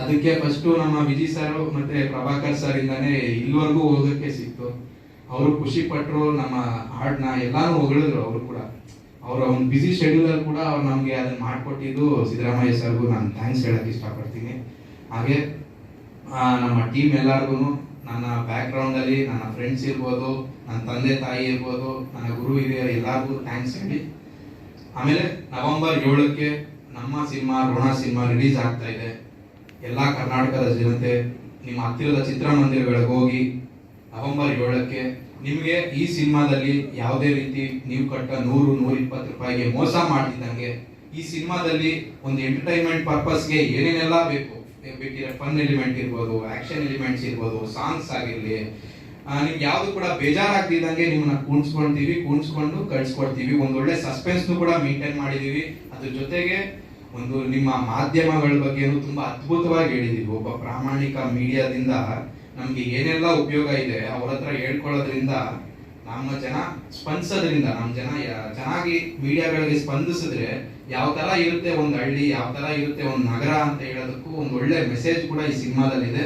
ಅದಕ್ಕೆ ಫಸ್ಟು ನಮ್ಮ ವಿಜಯ್ ಸರ್ ಮತ್ತೆ ಪ್ರಭಾಕರ್ ಸರ್ ಇಂದಾನೆ ಇಲ್ಲಿವರೆಗೂ ಹೋಗೋಕ್ಕೆ ಸಿಕ್ತು. ಅವರು ಖುಷಿ ಪಟ್ಟರು, ನಮ್ಮ ಹಾಡನ್ನ ಎಲ್ಲಾನು ಹೊಗಳಿದ್ರು. ಅವರು ಕೂಡ ಅವರ ಒಂದು ಬಿಸಿ ಶೆಡ್ಯೂಲ್ ಅಲ್ಲಿ ಕೂಡ ಅವ್ರು ನಮಗೆ ಅದನ್ನ ಮಾಡಿಕೊಟ್ಟಿದ್ದು ಸಿದ್ದರಾಮಯ್ಯ ಸರ್ಗೂ ನಾನು ಥ್ಯಾಂಕ್ಸ್ ಹೇಳಕ್ ಇಷ್ಟಪಡ್ತೀನಿ. ಹಾಗೆ ನಮ್ಮ ಟೀಮ್ ಎಲ್ಲರಿಗೂ, ನನ್ನ ಬ್ಯಾಕ್ ಗ್ರೌಂಡ್ ಅಲ್ಲಿ ನನ್ನ ಫ್ರೆಂಡ್ಸ್ ಇರ್ಬೋದು, ನನ್ನ ತಂದೆ ತಾಯಿ ಇರ್ಬೋದು, ನನ್ನ ಗುರು ಹಿರಿಯರು ಎಲ್ಲರಿಗೂ ಥ್ಯಾಂಕ್ಸ್ ಹೇಳಿ, ಆಮೇಲೆ ನವೆಂಬರ್ 7ಕ್ಕೆ ನಮ್ಮ ಸಿನಿಮಾ ಋಣ ಸಿನಿಮಾ ರಿಲೀಸ್ ಆಗ್ತಾ ಇದೆ. ಎಲ್ಲ ಕರ್ನಾಟಕದ ಜನತೆ ನಿಮ್ಮ ಹತ್ತಿರದ ಚಿತ್ರಮಂದಿರಗಳಿಗೆ ಹೋಗಿ ನವೆಂಬರ್ 7ಕ್ಕೆ ನಿಮಗೆ ಈ ಸಿನಿಮಾದಲ್ಲಿ ಯಾವುದೇ ರೀತಿ ನೀವು ಕಟ್ಟ 100-120 ರೂಪಾಯಿಗೆ ಮೋಸ ಮಾಡ್ತಿದ್ದಂಗೆ ಈ ಸಿನಿಮಾದಲ್ಲಿ ಒಂದು ಎಂಟರ್ಟೈನ್ಮೆಂಟ್ ಪರ್ಪಸ್ಗೆ ಏನೇನೆಲ್ಲ ಬೇಕು, ಬೇಕಿದ್ರೆ ಫನ್ ಎಲಿಮೆಂಟ್ ಇರ್ಬೋದು, ಆಕ್ಷನ್ ಎಲಿಮೆಂಟ್ಸ್ ಇರ್ಬೋದು, ಸಾಂಗ್ಸ್ ಆಗಿರ್ಲಿ, ನಿಮ್ಗೆ ಯಾವ್ದು ಕೂಡ ಬೇಜಾರಾಗ್ತಿದ್ದಂಗೆ ನಿಮ್ಮನ್ನ ಕೂಣಿಸ್ಕೊಂಡು ಕಳ್ಸಿಕೊಡ್ತೀವಿ. ಒಂದೊಳ್ಳೆ ಸಸ್ಪೆನ್ಸ್ನು ಕೂಡ ಮೇಂಟೈನ್ ಮಾಡಿದೀವಿ. ಅದ್ರ ಜೊತೆಗೆ ಒಂದು ನಿಮ್ಮ ಮಾಧ್ಯಮಗಳ ಬಗ್ಗೆನೂ ತುಂಬಾ ಅದ್ಭುತವಾಗಿ ಹೇಳಿದೀವಿ. ಒಬ್ಬ ಪ್ರಾಮಾಣಿಕ ಮೀಡಿಯಾದಿಂದ ನಮ್ಗೆ ಏನೆಲ್ಲ ಉಪಯೋಗ ಇದೆ ಅವ್ರ ಹತ್ರ ಹೇಳ್ಕೊಳ್ಳೋದ್ರಿಂದ, ನಮ್ಮ ಜನ ಸ್ಪಂದಿಸೋದ್ರಿಂದ, ನಮ್ಮ ಜನ ಚೆನ್ನಾಗಿ ಮೀಡಿಯಾಗಳಿಗೆ ಸ್ಪಂದಿಸಿದ್ರೆ ಯಾವ ತರ ಇರುತ್ತೆ ಒಂದು ಹಳ್ಳಿ, ಯಾವ ತರ ಇರುತ್ತೆ ಒಂದು ನಗರ ಅಂತ ಹೇಳೋದಕ್ಕೂ ಒಂದು ಒಳ್ಳೆ ಮೆಸೇಜ್ ಕೂಡ ಈ ಸಿನಿಮಾದಲ್ಲಿದೆ.